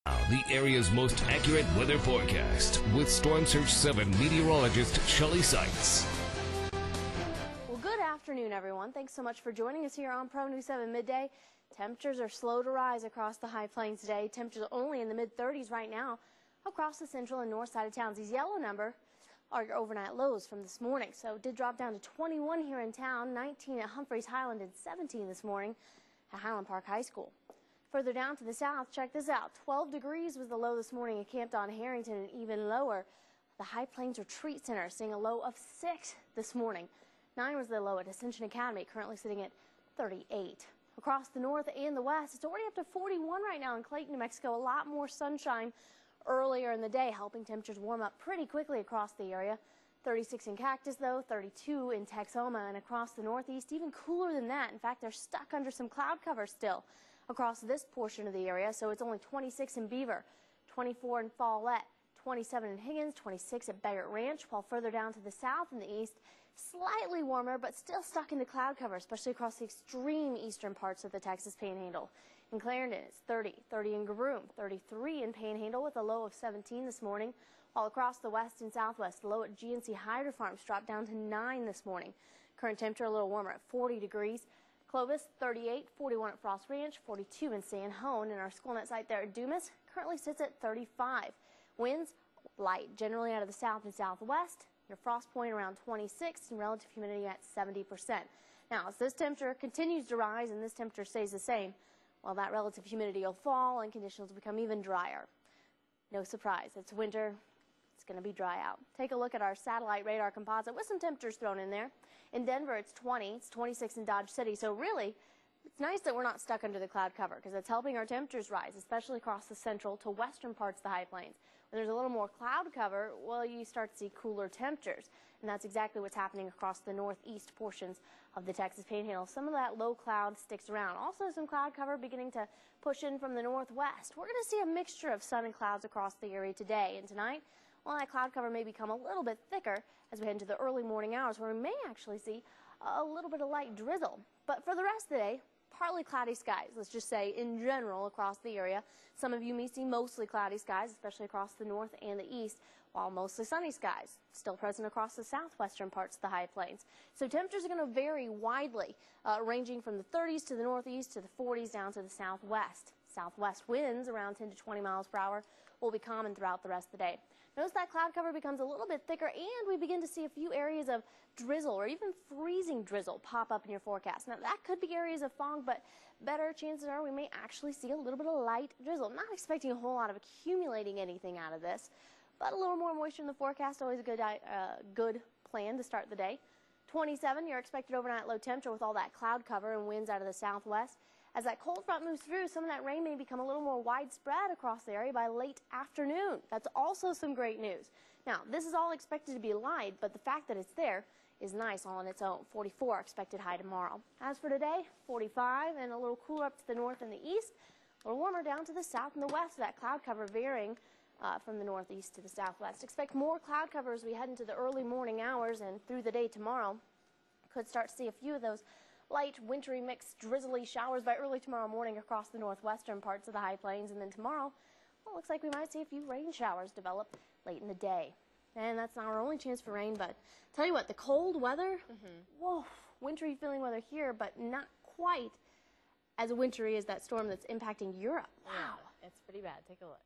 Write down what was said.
The area's most accurate weather forecast with Storm Surge 7 meteorologist Shelley Seitz. Well, good afternoon, everyone. Thanks so much for joining us here on Pro News 7 Midday. Temperatures are slow to rise across the high plains today. Temperatures are only in the mid-30s right now across the central and north side of towns. These yellow numbers are your overnight lows from this morning. So it did drop down to 21 here in town, 19 at Humphreys Highland, and 17 this morning at Highland Park High School. Further down to the south, check this out. 12 degrees was the low this morning at Campton Harrington, and even lower, the High Plains Retreat Center seeing a low of 6 this morning. 9 was the low at Ascension Academy, currently sitting at 38. Across the north and the west, it's already up to 41 right now in Clayton, New Mexico. A lot more sunshine earlier in the day, helping temperatures warm up pretty quickly across the area. 36 in Cactus, though, 32 in Texoma, and across the northeast, even cooler than that. In fact, they're stuck under some cloud cover still across this portion of the area, so it's only 26 in Beaver, 24 in Follett, 27 in Higgins, 26 at Beggart Ranch, while further down to the south and the east, slightly warmer, but still stuck in the cloud cover, especially across the extreme eastern parts of the Texas Panhandle. In Clarendon, it's 30 in Garoon, 33 in Panhandle with a low of 17 this morning, while across the west and southwest, the low at GNC Hyder Farms dropped down to 9 this morning. Current temperature a little warmer at 40 degrees. Clovis, 38, 41 at Frost Ranch, 42 in San Juan, and our SchoolNet site there at Dumas currently sits at 35. Winds light, generally out of the south and southwest. Your frost point around 26 and relative humidity at 70%. Now, as this temperature continues to rise and this temperature stays the same, well, that relative humidity will fall and conditions will become even drier. No surprise, it's winter. It's going to be dry out. Take a look at our satellite radar composite with some temperatures thrown in there. In Denver, it's 20. It's 26 in Dodge City. So really, it's nice that we're not stuck under the cloud cover because it's helping our temperatures rise, especially across the central to western parts of the high plains. When there's a little more cloud cover, well, you start to see cooler temperatures. And that's exactly what's happening across the northeast portions of the Texas Panhandle. Some of that low cloud sticks around. Also, some cloud cover beginning to push in from the northwest. We're going to see a mixture of sun and clouds across the area today and tonight. Well, that cloud cover may become a little bit thicker as we head into the early morning hours where we may actually see a little bit of light drizzle. But for the rest of the day, partly cloudy skies, let's just say in general across the area. Some of you may see mostly cloudy skies, especially across the north and the east, while mostly sunny skies still present across the southwestern parts of the high plains. So temperatures are going to vary widely, ranging from the 30s to the northeast to the 40s down to the southwest. Southwest winds around 10 to 20 miles per hour will be common throughout the rest of the day. Notice that cloud cover becomes a little bit thicker and we begin to see a few areas of drizzle or even freezing drizzle pop up in your forecast. Now that could be areas of fog, but better chances are we may actually see a little bit of light drizzle. I'm not expecting a whole lot of accumulating anything out of this, but a little more moisture in the forecast, always a good plan to start the day. 27, your expected overnight low temperature with all that cloud cover and winds out of the southwest. As that cold front moves through, some of that rain may become a little more widespread across the area by late afternoon. That's also some great news. Now, this is all expected to be light, but the fact that it's there is nice all on its own. 44 expected high tomorrow. As for today, 45 and a little cooler up to the north and the east, a little warmer down to the south and the west. That cloud cover varying from the northeast to the southwest. Expect more cloud cover as we head into the early morning hours and through the day tomorrow. Could start to see a few of those light, wintry, mixed, drizzly showers by early tomorrow morning across the northwestern parts of the high plains. And then tomorrow, well, it looks like we might see a few rain showers develop late in the day. And that's not our only chance for rain, but tell you what, the cold weather, whoa, wintry feeling weather here, but not quite as wintry as that storm that's impacting Europe. Wow. Yeah, it's pretty bad. Take a look.